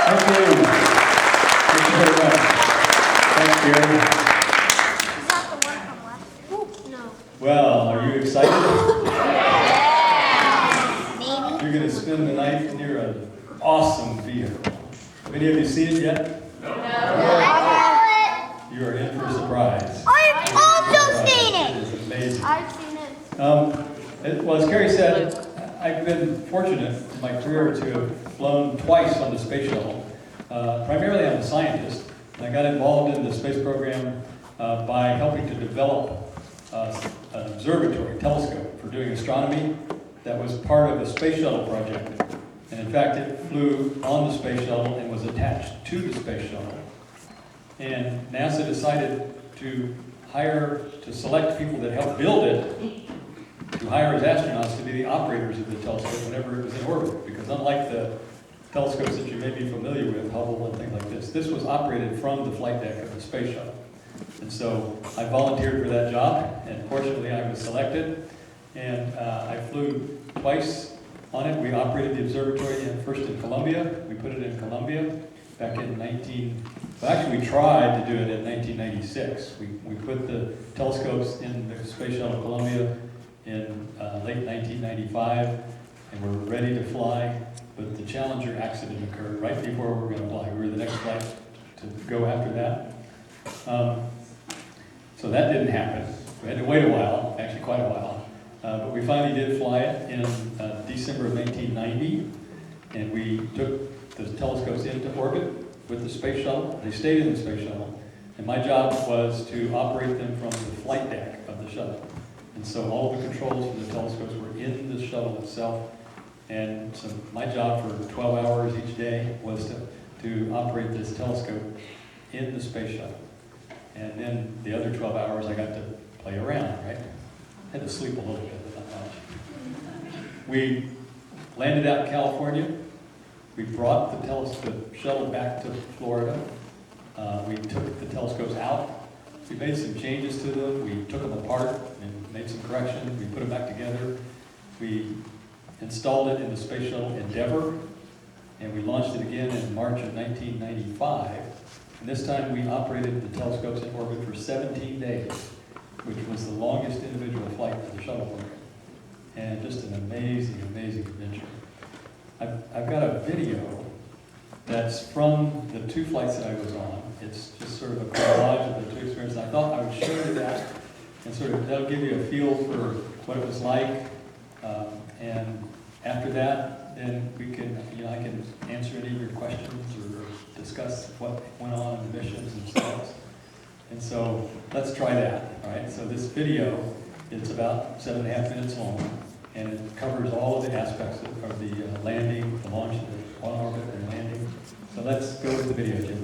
Thank you. Thank you very much. Thanks, Gary. Is that the one from last year? No. Well, are you excited? Yeah. Maybe. You're going to spend the night near an awesome vehicle. Have any of you seen it yet? You are in for a surprise. I've also seen It it. is amazing. I've seen it. Well, as Carrie said, I've been fortunate in my career to have flown twice on the space shuttle. Primarily, I'm a scientist. I got involved in the space program by helping to develop an observatory telescope for doing astronomy that was part of a space shuttle project. And in fact, it flew on the space shuttle and was attached to the space shuttle. And NASA decided to select people that helped build it, to hire as astronauts to be the operators of the telescope whenever it was in orbit. Because unlike the telescopes that you may be familiar with, Hubble and things like this was operated from the flight deck of the space shuttle. And so I volunteered for that job, and fortunately I was selected. And I flew twice on it. We operated the observatory first in Columbia. We put it in Columbia back in we tried to do it in 1996. We put the telescopes in the Space Shuttle Columbia in late 1995, and we're ready to fly, but the Challenger accident occurred right before we were going to fly. We were the next flight to go after that. So that didn't happen. We had to wait a while, actually quite a while, but we finally did fly it in December of 1990, and we took the telescopes into orbit with the space shuttle. They stayed in the space shuttle, and my job was to operate them from the flight deck of the shuttle. And so all of the controls for the telescopes were in the shuttle itself, and so my job for 12 hours each day was to operate this telescope in the space shuttle. And then the other 12 hours I got to play around, right? Had to sleep a little bit, but not much. We landed out in California. We brought the shuttle back to Florida. We took the telescopes out. We made some changes to them. We took them apart and made some corrections. We put them back together. We installed it in the Space Shuttle Endeavour, and we launched it again in March of 1995. And this time we operated the telescopes in orbit for 17 days, which was the longest individual flight of the shuttle program. And just an amazing, amazing adventure. I've got a video that's from the two flights that I was on. It's just sort of a collage of the two experiences. I thought I would show you that, and sort of that'll give you a feel for what it was like. And after that, then we can, I can answer any of your questions or discuss what went on in the missions themselves. And so let's try that. All right. So this video, it's about 7.5 minutes long, and it covers all of the aspects of the landing, the launch, the on orbit, and landing. So let's go with the video, Jim.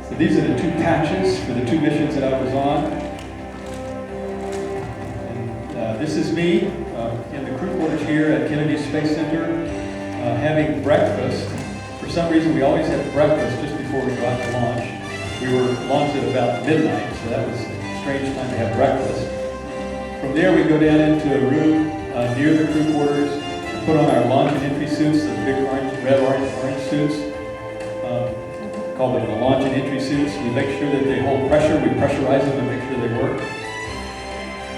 So these are the two patches for the two missions that I was on. And this is me in the crew quarters here at Kennedy Space Center having breakfast. For some reason, we always have breakfast just before we go out to launch. We were launched at about midnight, so that was a strange time to have breakfast. From there, we go down into a room near the crew quarters and put on our launch and entry suits, the big orange suits. Call them the launch and entry suits. We make sure that they hold pressure. We pressurize them and make sure they work.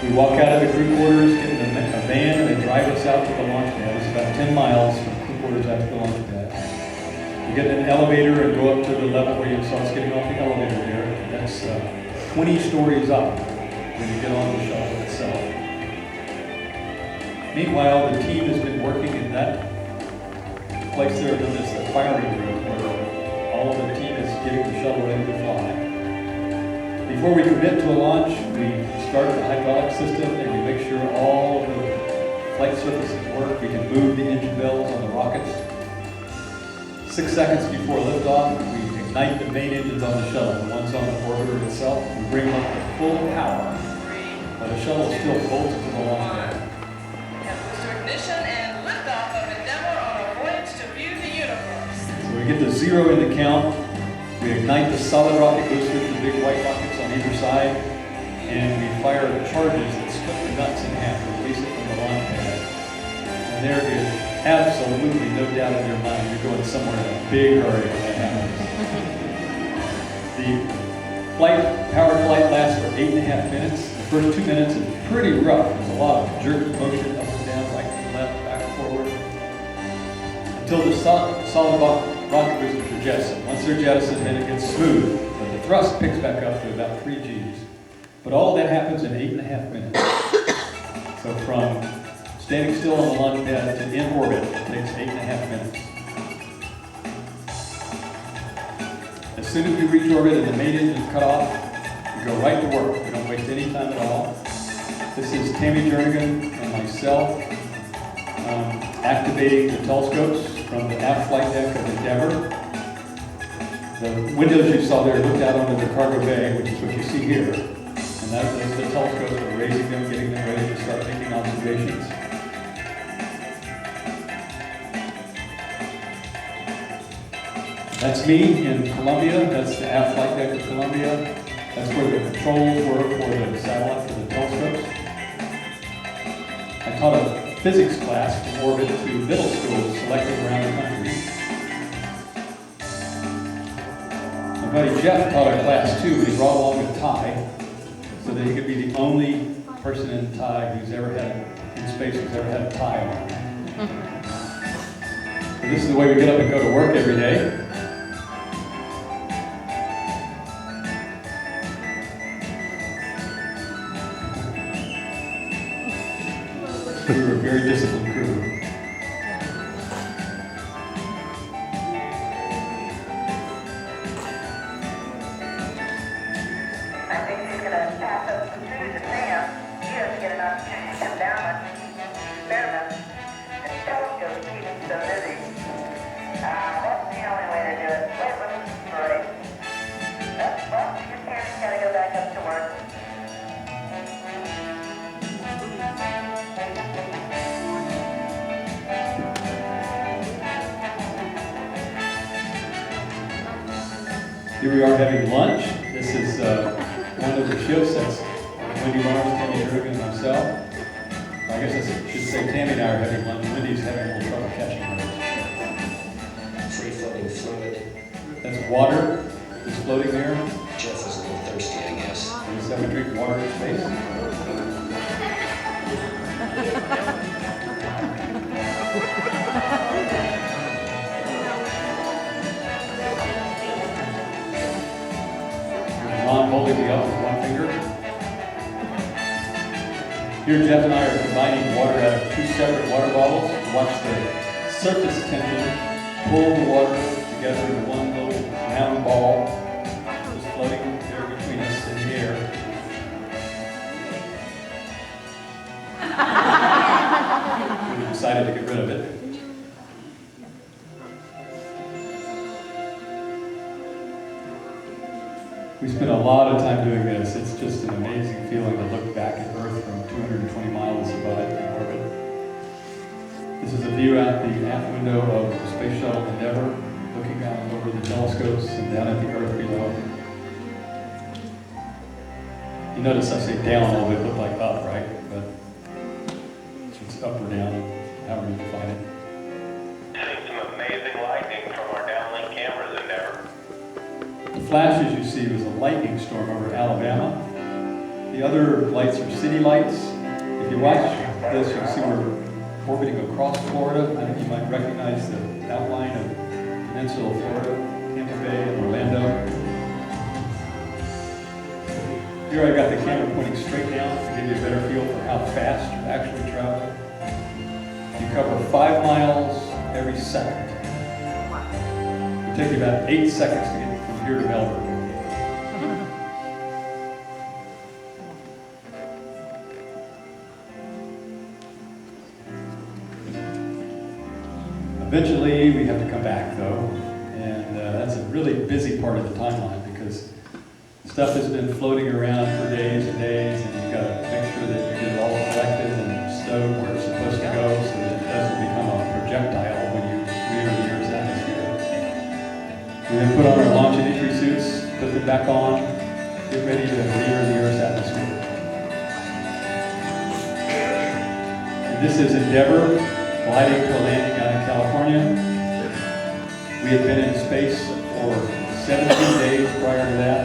We walk out of the crew quarters, get in a van, and they drive us out to the launch pad. It's about 10 miles from crew quarters out to the launch pad. We get in an elevator and go up to the level where you saw us getting off the elevator there. That's 20 stories up when you get on the shuttle itself. Meanwhile, the team has been working in that place there known as the firing room, where all of the team is getting the shuttle ready to fly. Before we commit to a launch, we start the hydraulic system and we make sure all of the flight surfaces work. We can move the engine bells on the rockets. 6 seconds before liftoff, we ignite the main engines on the shuttle, the ones on the orbiter itself. We bring them up to full power, but the shuttle is still bolted to the launch pad. Booster ignition and liftoff of Endeavour on a get to 0 in the count, we ignite the solid rocket booster, the big white rockets on either side, and we fire charges that split the nuts in half and release it from the launch pad. And there is absolutely no doubt in your mind you're going somewhere in a big hurry when that happens. The power flight lasts for 8.5 minutes. The first 2 minutes is pretty rough. There's a lot of jerky motion up and down, right and left, back and forward, until the solid rocket boosters are jettisoned. Once they're jettisoned, then it gets smooth, but the thrust picks back up to about 3 Gs. But all that happens in 8.5 minutes. So from standing still on the launch pad to in orbit, it takes 8.5 minutes. As soon as we reach orbit and the main engine is cut off, we go right to work. We don't waste any time at all. This is Tammy Jernigan and myself activating the telescopes from the aft flight deck of Endeavour. The windows you saw there looked out onto the cargo bay, which is what you see here. And that's the telescopes. We're raising them, getting them ready to start making observations. That's me in Columbia. That's the aft flight deck of Columbia. That's where the controls were for the satellite, for the telescopes. I taught a physics class from orbit to middle schools selected around the country. My buddy Jeff taught a class too, but he brought along a tie so that he could be the only person in tie who's ever had, in space, who's ever had a tie on. So this is the way we get up and go to work every day. We were a very disciplined crew. I think he's going to pass up some food to Sam. He doesn't get an opportunity to come down and experiment. And telescope keep him so busy. That's the only way to do it. Wait, what's the story? Well, your parents got to go back up to work. Here we are having lunch. This is one of the shifts. That's Wendy Barnes, Tammy Durrance, and myself. I guess I should say Tammy and I are having lunch. Wendy's having a little trouble catching hers. Free-floating fluid. That's water that's floating there. Jeff is a little thirsty, I guess. And so we drink water in space. Ron holding me up with one finger. Here Jeff and I are combining water out of 2 separate water bottles to watch the surface tension pull the water together in one little round ball just floating there between us in the air. We decided to get rid of it. We spent a lot of time doing this. It's just an amazing feeling to look back at Earth from 220 miles above it in orbit. This is a view out the aft window of the Space Shuttle Endeavour, looking out over the telescopes and down at the Earth below. You notice I say down, although it look like up, right? But it's up or down, however you define it. Seeing some amazing lightning from our downlink cameras, Endeavour. The flashes you see was a lightning storm over Alabama. The other lights are city lights. If you watch this, you'll see we're orbiting across Florida. I think you might recognize the outline of Peninsula Florida, Tampa Bay, and Orlando. Here I got the camera pointing straight down to give you a better feel for how fast you're actually traveling. You cover 5 miles every second. It'll take you about 8 seconds to get from here to Melbourne. Eventually, we have to come back, though, and that's a really busy part of the timeline because stuff has been floating around for days and days, and you've got to make sure that you get it all collected and stowed where it's supposed to go so that it doesn't become a projectile when you reenter the Earth's atmosphere. back on, get ready to re-enter the Earth's atmosphere. And this is Endeavour, gliding to a landing out in California. We had been in space for 17 days prior to that.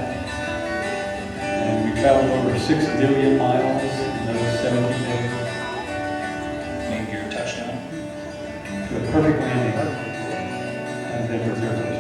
And we traveled over 6 billion miles in those 17 days Named your touchdown. to a perfect landing. And then Earth space.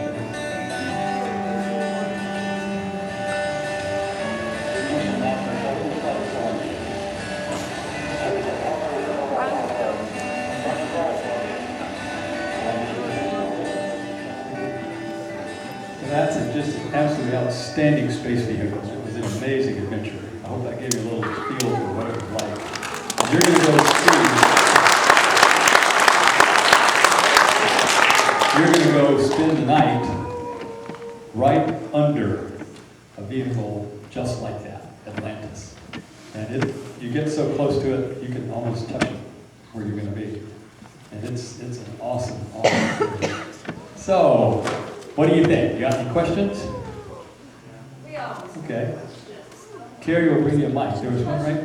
That's just an absolutely outstanding space vehicle. It was an amazing adventure. I hope that gave you a little feel for what it was like. And you're going to go see. You're going to go spend the night right under a vehicle just like that, Atlantis. And you get so close to it, you can almost touch it where you're going to be. And it's an awesome experience. So, what do you think? You got any questions? Okay. Carrie will bring you a mic. There was one, right?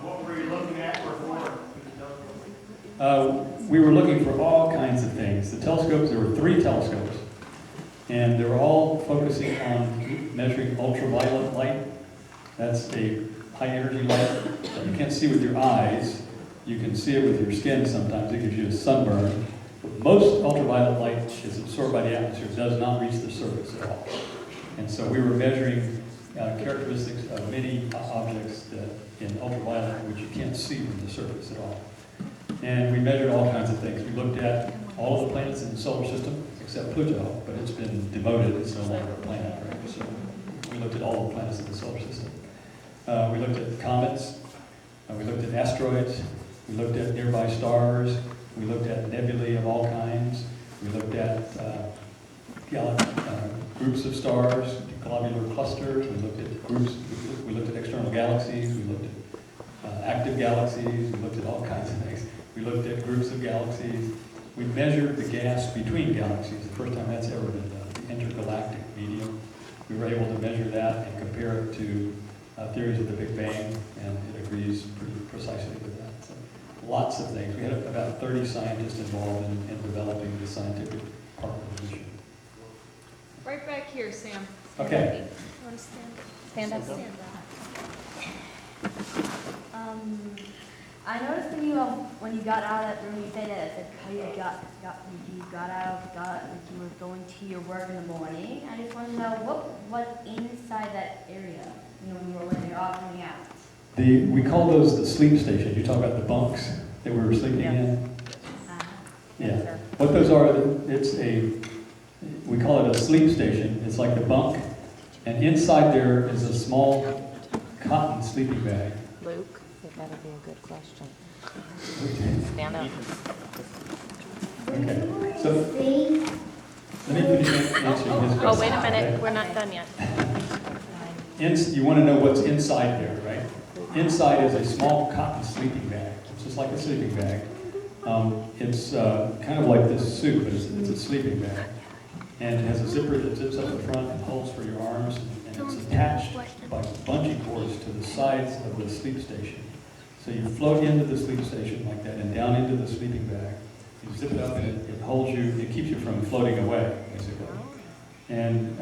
What were you looking at We were looking for all kinds of things. The telescopes, there were 3 telescopes, and they were all focusing on measuring ultraviolet light. That's a high energy light that you can't see with your eyes. You can see it with your skin sometimes. It gives you a sunburn. Most ultraviolet light is absorbed by the atmosphere. It does not reach the surface at all. And so we were measuring characteristics of many objects that in ultraviolet which you can't see from the surface at all. And we measured all kinds of things. We looked at all of the planets in the solar system, except Pluto, but it's been demoted. It's no longer a planet, right? So we looked at all the planets in the solar system. We looked at comets. We looked at asteroids. We looked at nearby stars. We looked at nebulae of all kinds. We looked at groups of stars, globular clusters. We looked at groups. We looked at external galaxies. We looked at active galaxies. We looked at all kinds of things. We looked at groups of galaxies. We measured the gas between galaxies. The first time that's ever been done. The intergalactic medium. We were able to measure that and compare it to theories of the Big Bang, and it agrees pretty precisely with that. So, lots of things. We had about 30 scientists involved in developing the scientific part of the mission. Right back here, Sam. Okay. You want to stand? Stand up. Stand up. I noticed when you got out of that room, you said how you got out, like you were going to your work in the morning. I just want to know what inside that area, when you're all coming out. We call those the sleep stations. You talk about the bunks that we were sleeping in. Yeah. What those are, we call it a sleep station. It's like the bunk, and inside there is a small cotton sleeping bag. Luke, that better be a good question. Stand up. Okay. So let me finish answering his question. Oh, wait a minute. Okay? We're not done yet. You want to know what's inside there, right? Inside is a small cotton sleeping bag. It's just like a sleeping bag. It's kind of like this suit, but it's a sleeping bag. And it has a zipper that zips up the front and holds for your arms, and it's attached by bungee cords to the sides of the sleep station. So you float into the sleep station like that and down into the sleeping bag. You zip it up and it holds you, it keeps you from floating away, basically. And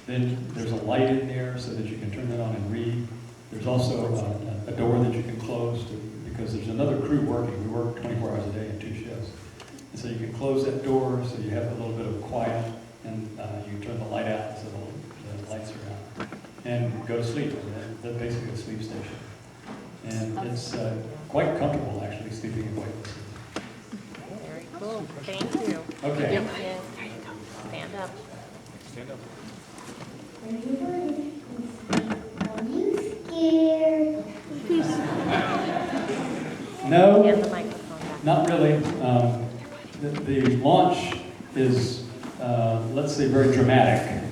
then there's a light in there so that you can turn that on and read. There's also a door that you can close because there's another crew working. We work 24 hours a day in 2 shifts. And so you can close that door so you have a little bit of quiet, and you can turn the light out so the lights are out. And go to sleep. That's basically a sleep station. And it's quite comfortable, actually, sleeping away. Very cool. Thank you. Okay. Yep. Stand up. Stand up. Are you scared? No. Hand the microphone back. Not really. The launch is, let's say, very dramatic.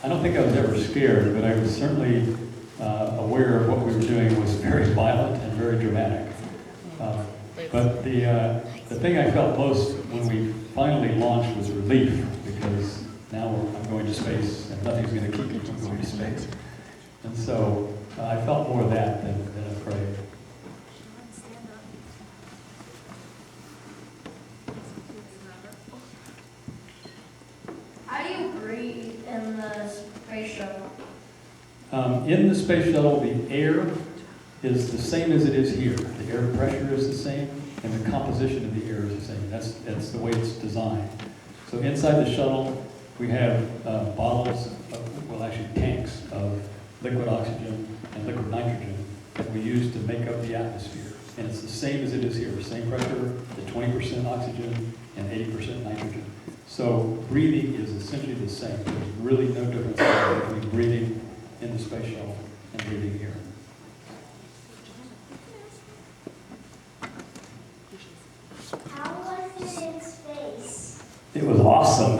I don't think I was ever scared, but I was certainly aware of what we were doing was very violent and very dramatic. But the thing I felt most when we finally launched was relief, because space, and nothing's going to keep you from going to space. And so I felt more of that than afraid. How do you breathe in the space shuttle? In the space shuttle, the air is the same as it is here. The air pressure is the same, and the composition of the air is the same. That's the way it's designed. So inside the shuttle, we have bottles, well actually tanks of liquid oxygen and liquid nitrogen that we use to make up the atmosphere. And it's the same as it is here, same pressure, the 20% oxygen and 80% nitrogen. So breathing is essentially the same. There's really no difference between breathing in the space shuttle and breathing here. How was it in space? It was awesome.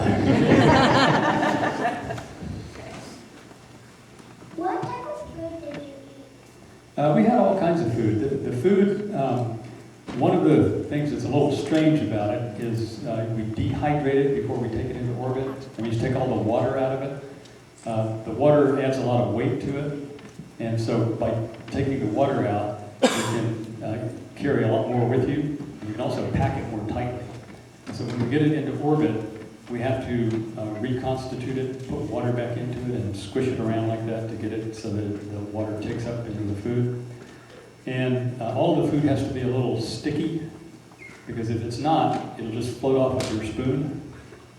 What type of food did you eat? We had all kinds of food. The food, one of the things that's a little strange about it is we dehydrate it before we take it into orbit. That means take all the water out of it. The water adds a lot of weight to it, and so by taking the water out, you can carry a lot more with you, and you can also pack it more tightly. And so when we get it into orbit, we have to reconstitute it, put water back into it, and squish it around like that to get it so that the water takes up into the food. And all the food has to be a little sticky, because if it's not, it'll just float off with your spoon.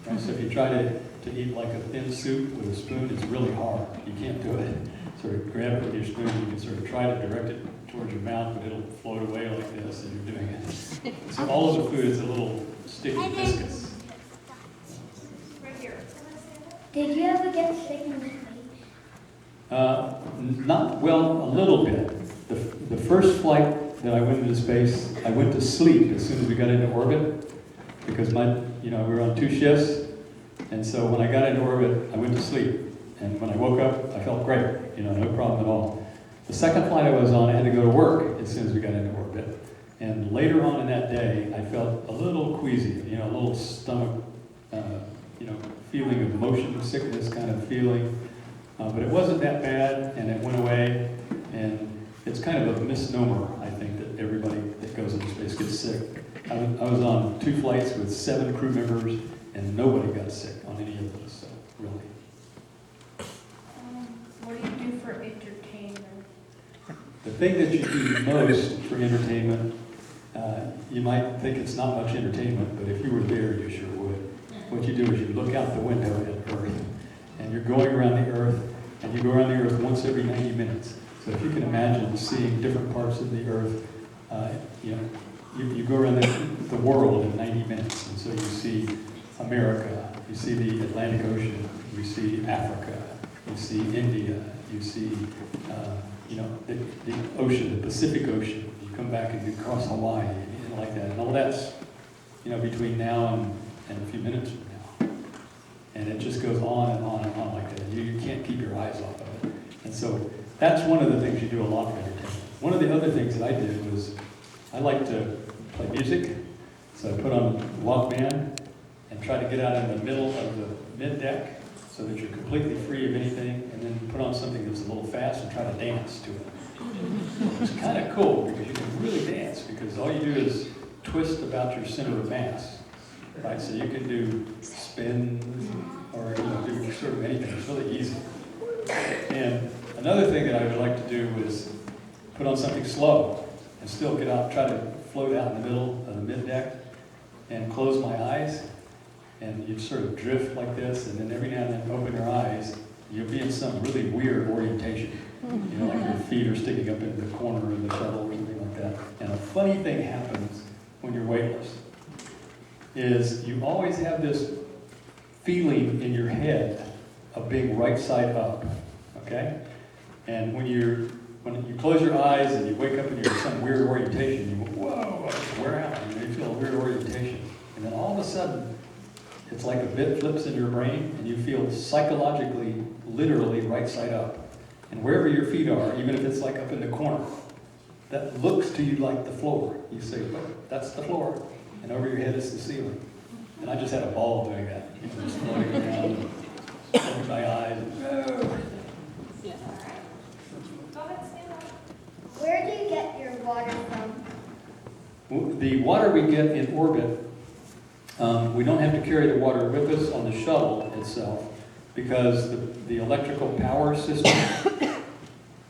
Right? So if you try to eat like a thin soup with a spoon, it's really hard. You can't do it. Sort of grab it with your spoon, you can sort of try to direct it towards your mouth, but it'll float away like this as you're doing it. So all of the food is a little sticky, viscous. Right here. Did you ever get sick in space? Not, well, a little bit. The first flight that I went into space, I went to sleep as soon as we got into orbit, because we were on 2 shifts, and so when I got into orbit, I went to sleep. And when I woke up, I felt great, no problem at all. The second flight I was on, I had to go to work as soon as we got into orbit. And later on in that day, I felt a little queasy, a little stomach, feeling of motion sickness kind of feeling. But it wasn't that bad, and it went away. And it's kind of a misnomer, I think, that everybody that goes into space gets sick. I was on 2 flights with 7 crew members, and nobody got sick on any of those, so really. What do you do for entertainment? The thing that you do most for entertainment, you might think it's not much entertainment, but if you were there, you sure would. What you do is you look out the window at Earth, and you're going around the Earth, and you go around the Earth once every 90 minutes. So if you can imagine seeing different parts of the Earth, you go around the world in 90 minutes, and so you see America, you see the Atlantic Ocean, you see Africa, you see India, you see the ocean, the Pacific Ocean. You come back and you cross Hawaii, and like that. And all that's between now and a few minutes from now. And it just goes on and on and on like that. You can't keep your eyes off of it. And so that's one of the things you do a lot for entertainment. One of the other things that I did was I like to play music. So I put on Walkman and try to get out in the middle of the mid-deck so that you're completely free of anything, and then put on something that's a little fast and try to dance to it. It's kind of cool because you can really dance, because all you do is twist about your center of mass, right? So you can do spins or do sort of anything. It's really easy. And another thing that I would like to do was put on something slow and still get out, try to float out in the middle of the mid-deck and close my eyes. And you'd sort of drift like this, and then every now and then open your eyes. You'll be in some really weird orientation. Like your feet are sticking up in the corner of the shuttle or something like that. And a funny thing happens when you're weightless, is you always have this feeling in your head of being right side up, okay? And when you close your eyes and you wake up and you're in some weird orientation, you go, whoa, where am I? You feel a weird orientation. And then all of a sudden, it's like a bit flips in your brain, and you feel psychologically, literally right side up. And wherever your feet are, even if it's like up in the corner, that looks to you like the floor. You say, oh, that's the floor. And over your head is the ceiling. And I just had a ball doing that, just floating around. look at my eyes. Where do you get your water from? The water we get in orbit, we don't have to carry the water with us on the shuttle itself because the electrical power system,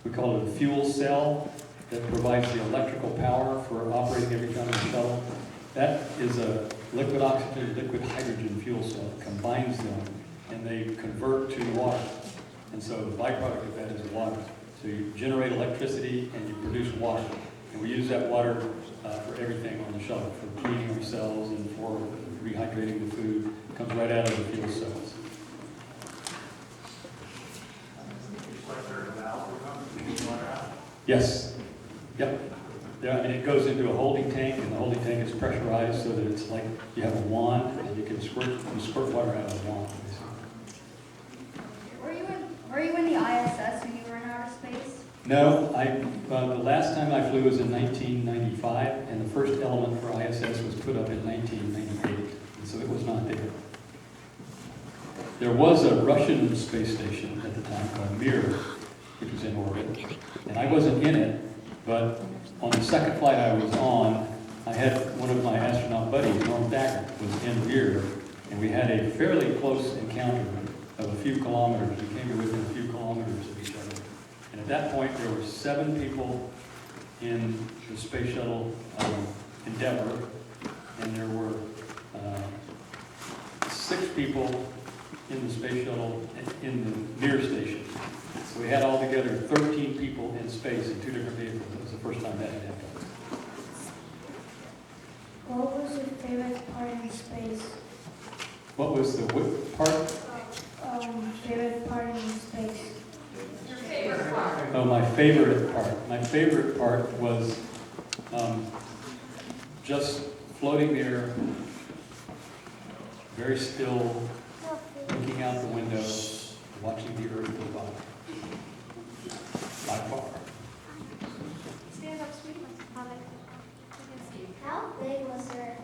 we call it a fuel cell that provides the electrical power for operating every time on the shuttle. That is a liquid oxygen, liquid hydrogen fuel cell. It combines them and they convert to water. And so the byproduct of that is water. So you generate electricity and you produce water. And we use that water for everything on the shuttle, for cleaning ourselves and for rehydrating the food. It comes right out of the fuel cells. Yes. Yep. Yeah, and it goes into a holding tank, and the holding tank is pressurized so that it's like you have a wand, and you can squirt water out of a wand. Were you in the ISS when you were in outer space? No, the last time I flew was in 1995, and the first element for ISS was put up in 1998, and so it was not there. There was a Russian space station at the time called Mir, which was in orbit, and I wasn't in it, but on the second flight I was on, I had one of my astronaut buddies, Norm Thacker, was in Mir, and we had a fairly close encounter of a few kilometers. We came to within a few kilometers of each other. And at that point, there were 7 people in the space shuttle Endeavour, and there were 6 people in the space shuttle in the Mir station. So we had altogether 13 people in space in 2 different vehicles. It was the first time that had happened. What was your favorite part in space? What was the what part? Favorite part in space. Your favorite part. Oh, my favorite part. My favorite part was just floating there, very still, looking out the window, watching the Earth go by. By far. Stand up, sweetie. How big was her?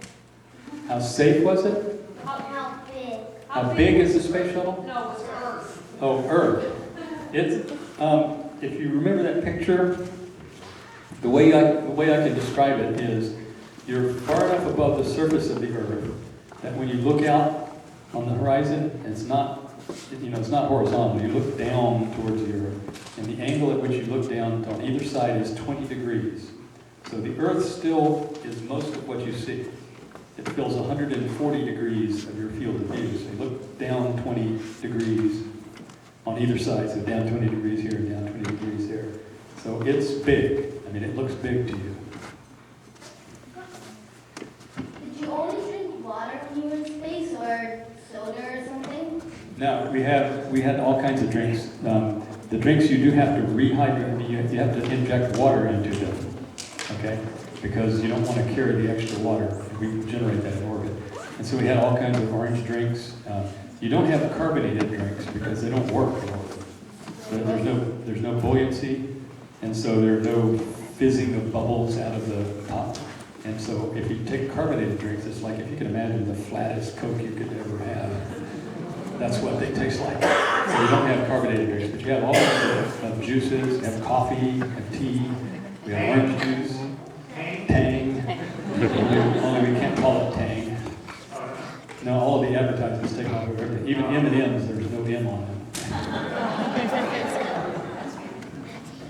How safe was it? How big? How big is the space shuttle? No, it was Earth. Oh, Earth. It's if you remember that picture, the way I can describe it is you're far enough above the surface of the Earth that when you look out on the horizon, it's not horizontal. You look down towards the Earth, and the angle at which you look down on either side is 20 degrees. So the Earth still is most of what you see. It fills 140 degrees of your field of view. So you look down 20 degrees on either side. So down 20 degrees here, down 20 degrees there. So it's big. I mean, it looks big to you. Did you only drink water when you were in space, or soda or something? No, we had all kinds of drinks. The drinks you do have to rehydrate. You have to inject water into them, okay? Because you don't want to carry the extra water. We generate that in orbit. And so we had all kinds of orange drinks. You don't have carbonated drinks because they don't work in orbit. There's no buoyancy, and so there are no fizzing of bubbles out of the pop. And so if you take carbonated drinks, it's like if you can imagine the flattest Coke you could ever have. That's what they taste like. So you don't have carbonated drinks, but you have all kinds of juices. You have coffee, you have tea, we have orange juice, Tang. Only we can't call it Tang. No, all of the advertisements take off of everything. Even M&M's, there's no M on them.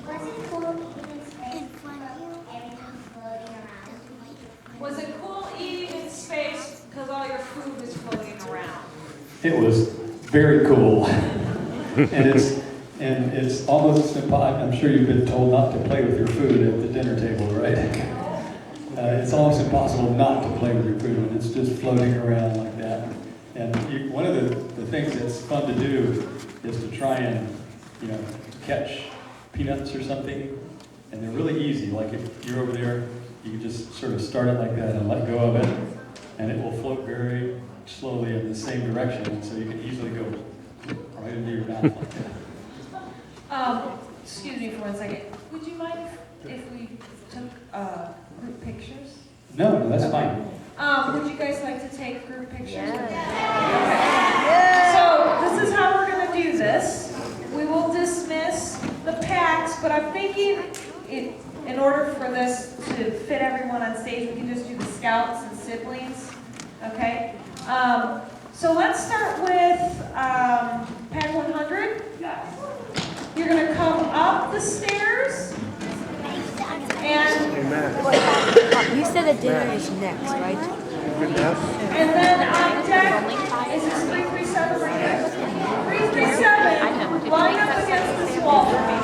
Was it cool eating in space from everything floating around? Was it cool eating in space because all your food was floating around? It was very cool. and it's almost impossible. I'm sure you've been told not to play with your food at the dinner table, right? It's almost impossible not to play with your food when it's just floating around like that. And one of the things that's fun to do is to try and, catch peanuts or something. And they're really easy. Like if you're over there, you can just sort of start it like that and let go of it. And it will float very slowly in the same direction. And so you can easily go right into your mouth like that. Excuse me for 1 second. Would you mind if we took group pictures? No, that's fine. Would you guys like to take group pictures? Yeah. Okay. So this is how we're going to but I'm thinking in order for this to fit everyone on stage, we can just do the scouts and siblings, okay? So let's start with pack 100. You're gonna come up the stairs and You said that dinner is next, right? and then on deck, is this 337 right here? 337, line up against this wall for me.